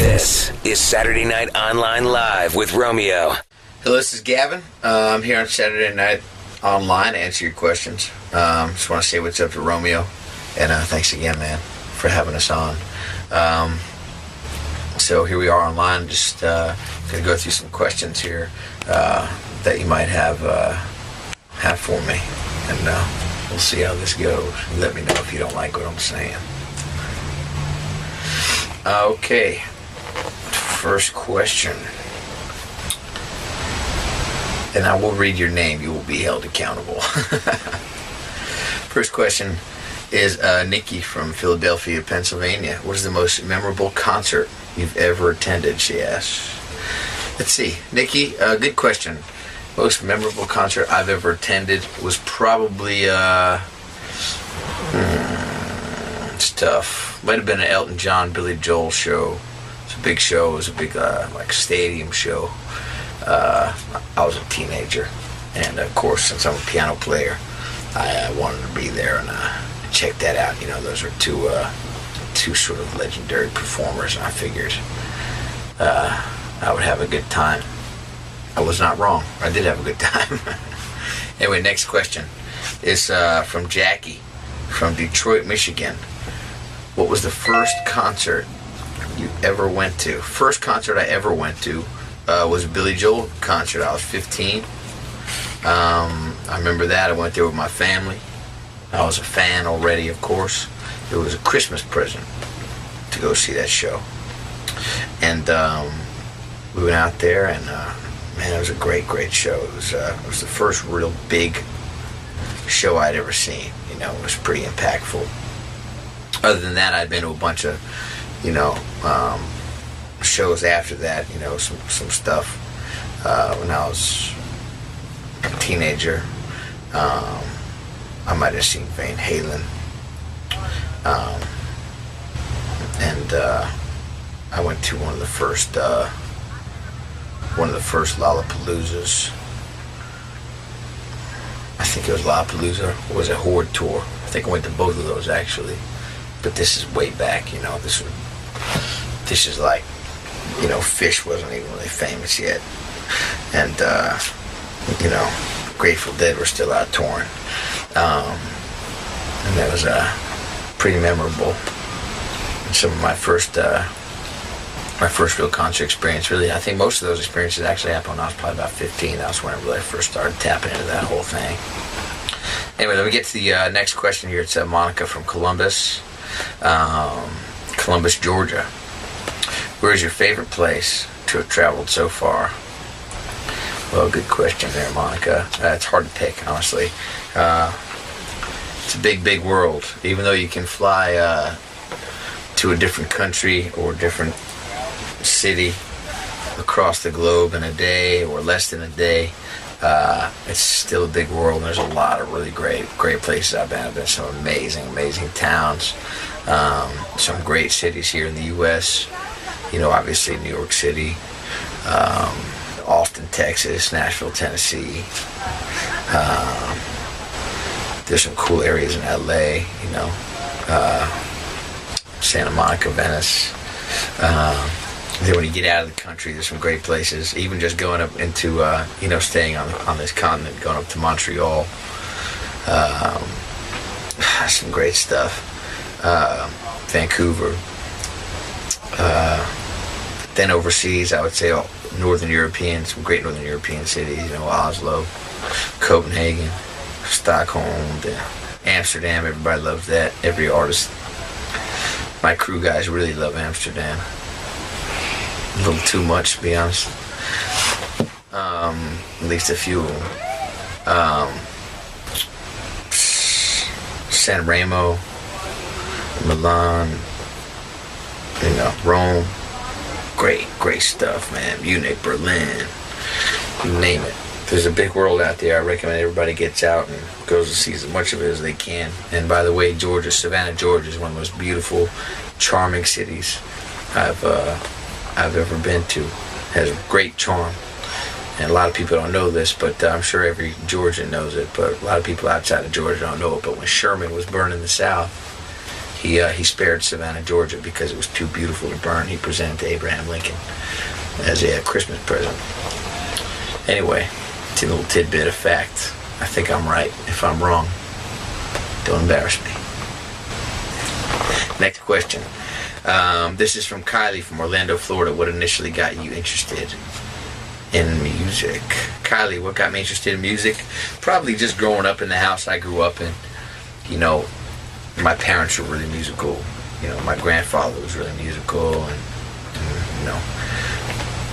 This is Saturday Night Online Live with Romeo. Hello, this is Gavin. I'm here on Saturday Night Online to answer your questions. Just want to say what's up to Romeo. And thanks again, man, for having us on. So here we are online. Just going to go through some questions here that you might have for me. And we'll see how this goes. Let me know if you don't like what I'm saying. Okay. First question. And I will read your name. You will be held accountable. First question is Nikki from Philadelphia, Pennsylvania. What is the most memorable concert you've ever attended, she asks. Let's see. Nikki, good question. Most memorable concert I've ever attended was probably, it's tough. Might have been an Elton John, Billy Joel show. It's a big show. It was a big, stadium show. I was a teenager, and of course, since I'm a piano player, I wanted to be there and check that out. You know, those are two sort of legendary performers, and I figured I would have a good time. I was not wrong. I did have a good time. Anyway, next question is from Jackie from Detroit, Michigan. What was the first concert you ever went to? First concert I ever went to was a Billy Joel concert. I was 15. I remember that. I went there with my family. I was a fan already, of course. It was a Christmas present to go see that show. And we went out there, and man, it was a great, great show. It was the first real big show I'd ever seen. You know, it was pretty impactful. Other than that, I'd been to a bunch of, shows after that, some stuff when I was a teenager. I might have seen Van Halen, and I went to one of the first Lollapaloozas. I think it was Lollapalooza, or was it Horde Tour? I think I went to both of those actually, but this is way back. This is like, Fish wasn't even really famous yet, and Grateful Dead were still out touring, and that was pretty memorable. And some of my first real concert experience, really, I think most of those experiences actually happened when I was probably about 15. That was when I really first started tapping into that whole thing. Anyway, let me get to the next question here. It's Monica from Columbus, Georgia. Where is your favorite place to have traveled so far? Well, good question there, Monica. It's hard to pick, honestly. It's a big, big world. Even though you can fly to a different country or different city across the globe in a day or less than a day, it's still a big world, and there's a lot of really great places I've been. I've been to some amazing towns, some great cities here in the U.S., obviously New York City, Austin, Texas, Nashville, Tennessee. There's some cool areas in LA, Santa Monica, Venice. Then when you get out of the country, there's some great places. Even just going up into, staying on this continent, going up to Montreal. Some great stuff. Vancouver. Then overseas, I would say some great Northern European cities, Oslo, Copenhagen, Stockholm, Amsterdam. Everybody loves that. Every artist. My crew guys really love Amsterdam. A little too much, to be honest. At least a few of them. San Remo, Milan, Rome. Great stuff, man. Munich, Berlin, you name it. There's a big world out there. I recommend everybody gets out and goes to see as much of it as they can. And by the way, Savannah, Georgia is one of the most beautiful, charming cities I've ever been to. It has a great charm. And a lot of people don't know this, but I'm sure every Georgian knows it, but a lot of people outside of Georgia don't know it. But when Sherman was burning the South, He spared Savannah, Georgia, because it was too beautiful to burn. He presented to Abraham Lincoln as a Christmas present. Anyway, it's a little tidbit of fact. I think I'm right. If I'm wrong, don't embarrass me. Next question. This is from Kylie from Orlando, Florida. What initially got you interested in music? Kylie, what got me interested in music? Probably just growing up in the house I grew up in. You know, my parents were really musical. You know, my grandfather was really musical, and you know,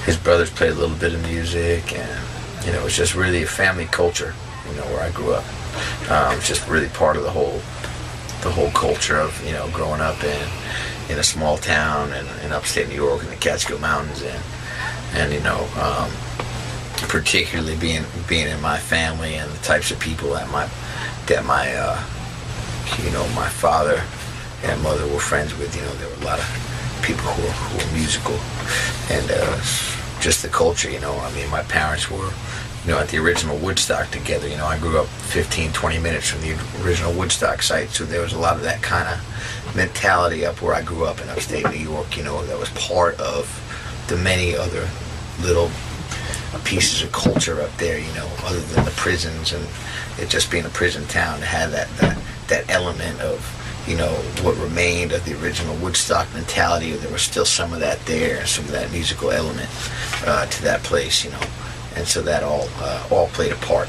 his brothers played a little bit of music, and you know, it's just really a family culture. You know, where I grew up, it's just really part of the whole culture of, you know, growing up in a small town in upstate New York in the Catskill Mountains, and you know, particularly being in my family and the types of people that my you know, my father and mother were friends with. You know, there were a lot of people who were musical, and just the culture. You know, I mean, my parents were, you know, at the original Woodstock together. You know, I grew up 15-20 minutes from the original Woodstock site, so there was a lot of that kind of mentality up where I grew up in upstate New York. You know, that was part of the many other little pieces of culture up there, you know, other than the prisons and it just being a prison town. It had that element of, you know, what remained of the original Woodstock mentality. There was still some of that there, some of that musical element to that place, you know, and so that all played a part,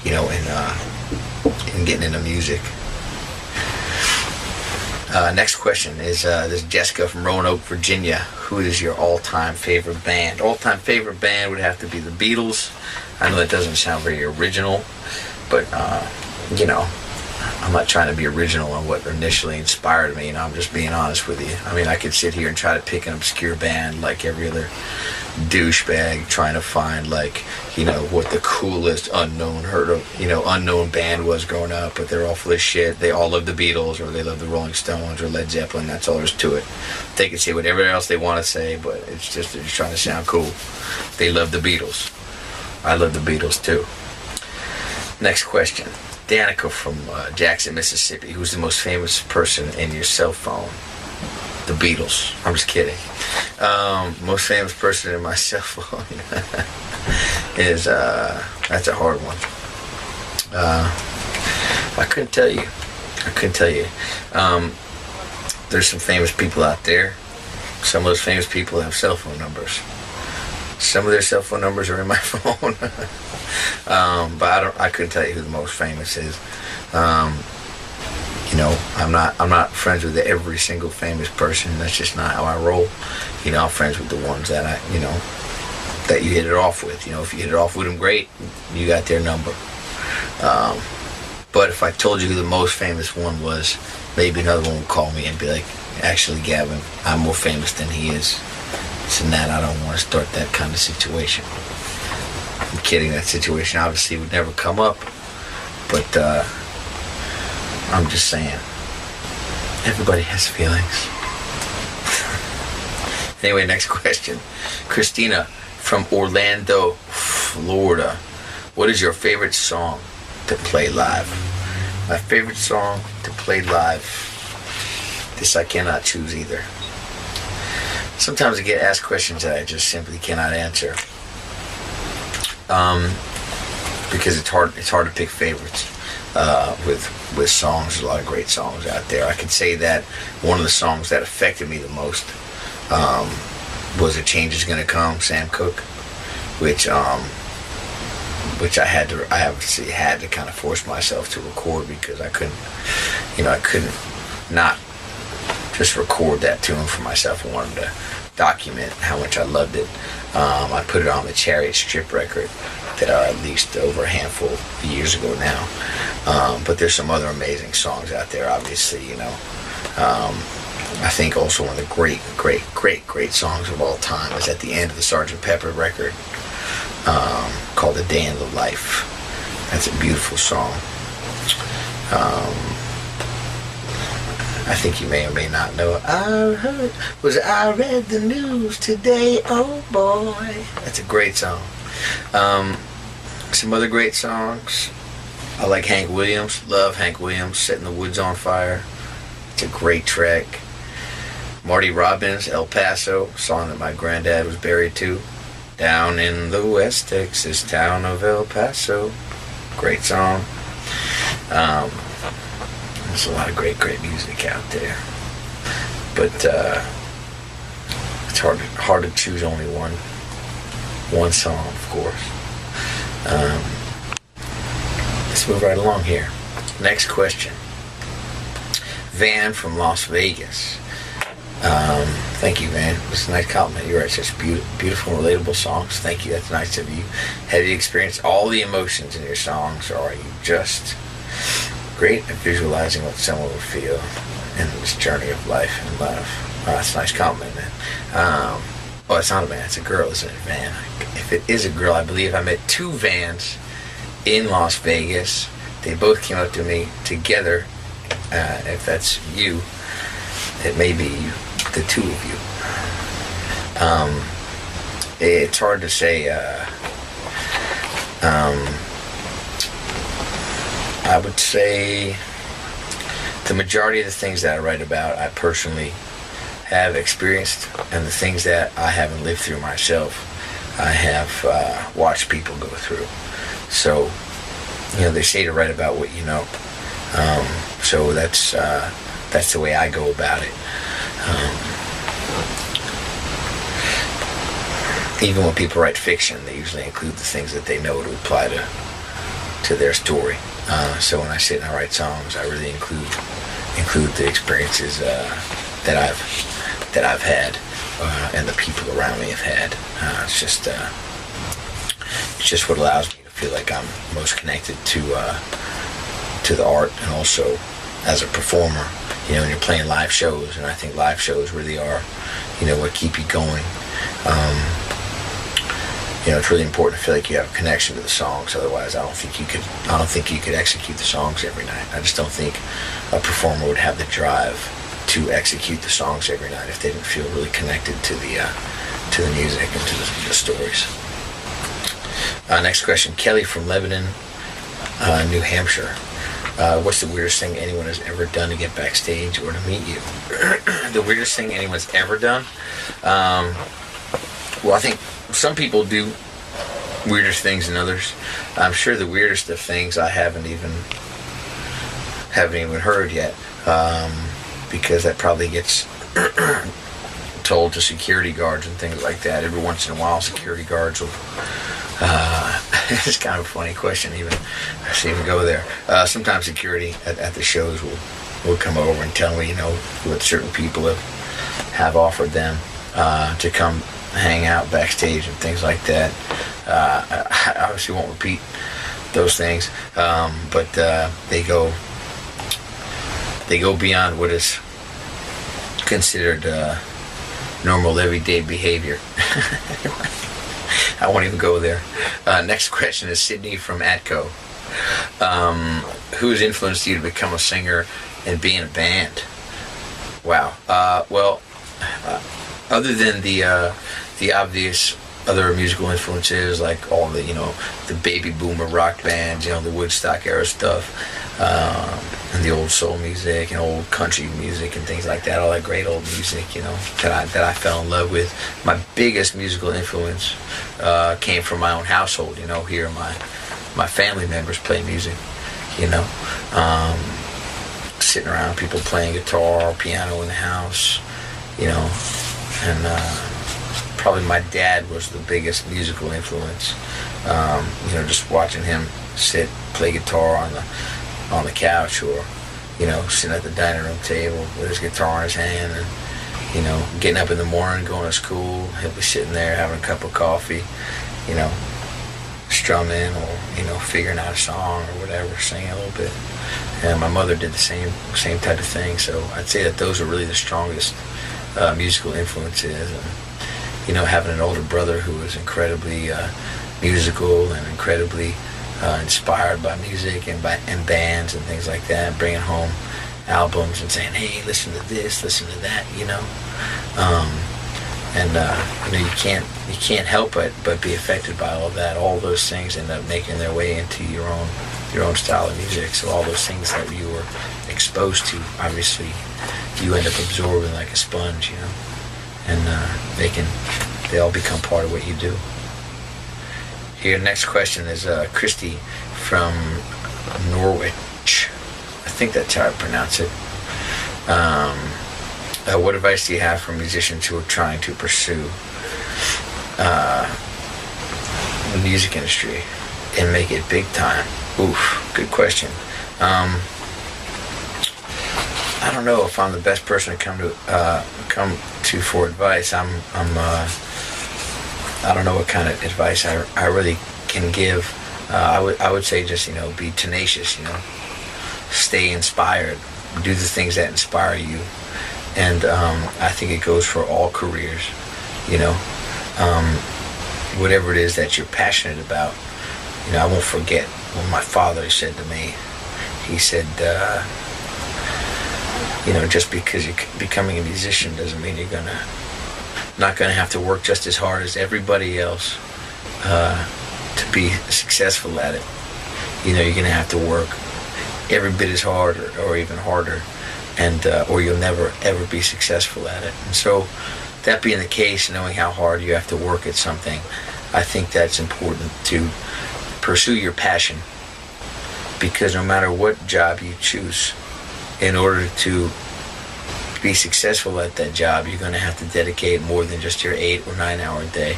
you know, in getting into music. Next question is this is Jessica from Roanoke, Virginia. Who is your all-time favorite band? All-time favorite band would have to be the Beatles. I know that doesn't sound very original, but you know, I'm not trying to be original on what initially inspired me. You know, I'm just being honest with you. I mean, I could sit here and try to pick an obscure band like every other douchebag trying to find, like, you know, what the coolest unknown band was growing up, but they're all full of shit. They all love the Beatles, or they love the Rolling Stones, or Led Zeppelin. That's all there is to it. They can say whatever else they want to say, but it's just, they're just trying to sound cool. They love the Beatles. I love the Beatles too. Next question. Danica from Jackson, Mississippi. Who's the most famous person in your cell phone? The Beatles. I'm just kidding. Most famous person in my cell phone is, that's a hard one. I couldn't tell you. There's some famous people out there. Some of those famous people have cell phone numbers. Some of their cell phone numbers are in my phone. But I couldn't tell you who the most famous is. You know, I'm not friends with every single famous person. That's just not how I roll. You know, I'm friends with the ones that that you hit it off with. You know, if you hit it off with them, great. You got their number. But if I told you who the most famous one was, maybe another one would call me and be like, actually, Gavin, I'm more famous than he is. So that I don't want to start that kind of situation. I'm kidding. That situation obviously would never come up. But I'm just saying, everybody has feelings. Anyway, next question. Christina from Orlando, Florida. What is your favorite song to play live? My favorite song to play live. This I cannot choose either. Sometimes I get asked questions that I just simply cannot answer. Because it's hard to pick favorites with songs. There's a lot of great songs out there. I can say that one of the songs that affected me the most was "A Change Is Gonna Come," Sam Cooke, which I obviously had to kind of force myself to record because I couldn't not just record that tune for myself. I wanted to document how much I loved it. I put it on the Chariot strip record that I released over a handful of years ago now. But there's some other amazing songs out there, obviously, you know. I think also one of the great songs of all time is at the end of the Sgt. Pepper record, called "A Day in the Life." That's a beautiful song. I think you may or may not know it. I read the news today, oh boy. That's a great song. Some other great songs. I like Hank Williams. Love Hank Williams. "Setting the Woods on Fire." It's a great track. Marty Robbins, El Paso, song that my granddad was buried to. Down in the West Texas town of El Paso. Great song. There's a lot of great music out there. But it's hard to choose only one song, of course. Let's move right along here. Next question. Van from Las Vegas. Thank you, Van. It's a nice compliment. You write such beautiful, relatable songs. Thank you. That's nice of you. Have you experienced all the emotions in your songs, or are you just great at visualizing what someone would feel in this journey of life and love? Oh, that's a nice compliment, man. Oh, it's not a man. It's a girl, isn't it, Van? If it is a girl, I believe I met 2 Vans in Las Vegas. They both came up to me together. If that's you, it may be the 2 of you. It's hard to say. I would say the majority of the things that I write about, I personally have experienced, and the things that I haven't lived through myself, I have watched people go through. So, they say to write about what you know. So that's the way I go about it. Even when people write fiction, they usually include the things that they know to apply to their story. So when I sit and I write songs, I really include the experiences that I've had and the people around me have had. It's just what allows me to feel like I'm most connected to the art, and also as a performer. When you're playing live shows, and I think live shows really are, what keep you going. It's really important to feel like you have a connection to the songs. Otherwise, I don't think you could execute the songs every night. I just don't think a performer would have the drive to execute the songs every night if they didn't feel really connected to the music and to the stories. Next question, Kelly from Lebanon, New Hampshire. What's the weirdest thing anyone has ever done to get backstage or to meet you? The weirdest thing anyone's ever done? Well, I think some people do weirder things than others. I'm sure the weirdest of things I haven't even heard yet, because that probably gets told to security guards and things like that. Every once in a while, security guards will. It's kind of a funny question, even go there. Sometimes security at the shows will come over and tell me, what certain people have offered them to come hang out backstage and things like that. I obviously won't repeat those things, but they go beyond what is considered normal everyday behavior. I won't even go there. Next question is Sydney from Atco. Who's influenced you to become a singer and be in a band? Wow. Well, other than the obvious other musical influences, like all the the baby boomer rock bands, the Woodstock era stuff, and the old soul music and old country music and things like that, all that great old music, that I fell in love with. My biggest musical influence came from my own household. Here my family members play music. Sitting around, people playing guitar or piano in the house, and probably my dad was the biggest musical influence. Just watching him play guitar on the couch, or sitting at the dining room table with his guitar in his hand, and getting up in the morning, going to school, he'll be sitting there having a cup of coffee, strumming or figuring out a song or whatever, singing a little bit. And my mother did the same type of thing. So I'd say that those are really the strongest musical influences. And having an older brother who was incredibly musical and incredibly inspired by music and bands and things like that, bringing home albums and saying, hey, listen to this, listen to that, you can't help but be affected by all of that. All those things end up making their way into your own your own style of music. So all those things that you were exposed to, obviously, you end up absorbing like a sponge, and they all become part of what you do. Here, next question is Christy from Norwich. I think that's how I pronounce it. What advice do you have for musicians who are trying to pursue the music industry and make it big time? Oof, good question. I don't know if I'm the best person to come to for advice. I don't know what kind of advice I really can give. I would say just be tenacious. Stay inspired. Do the things that inspire you, and I think it goes for all careers. Whatever it is that you're passionate about. I won't forget what my father said to me. He said, just because you're becoming a musician doesn't mean you're not gonna have to work just as hard as everybody else to be successful at it. You're gonna have to work every bit as hard or even harder, and or you'll never ever be successful at it. And so, that being the case, knowing how hard you have to work at something, I think that's important to pursue your passion, because no matter what job you choose, in order to be successful at that job, you're going to have to dedicate more than just your 8 or 9 hour day.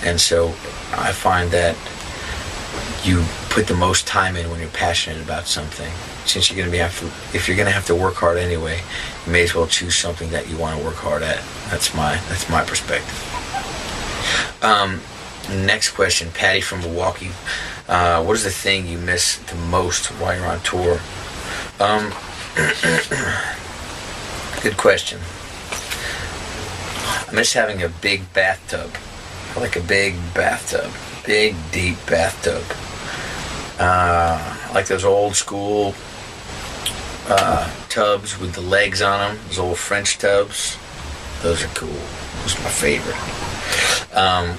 And so I find that you put the most time in when you're passionate about something. Since you're going to if you're going to have to work hard anyway, you may as well choose something that you want to work hard at. That's my perspective. Next question, Patty from Milwaukee. What is the thing you miss the most while you're on tour? Good question. I miss having a big bathtub. I like a big bathtub. Big, deep bathtub. I like those old school tubs with the legs on them. Those old French tubs. Those are cool. Those are my favorite.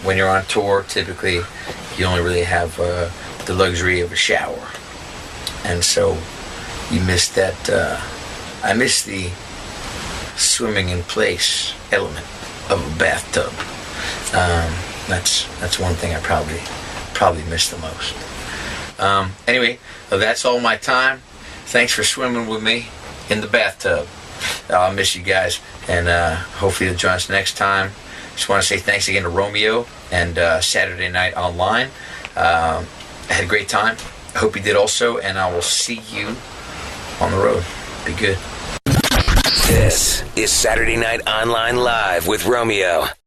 When you're on tour, typically you only really have the luxury of a shower. And so you miss that. I miss the swimming in place element of a bathtub. That's one thing I probably miss the most. Anyway, that's all my time. Thanks for swimming with me in the bathtub. I'll miss you guys, and hopefully you'll join us next time. Just want to say thanks again to Romeo and Saturday Night Online. I had a great time. I hope you did also, and I will see you on the road. Be good. This is Saturday Night Online Live with Romeo.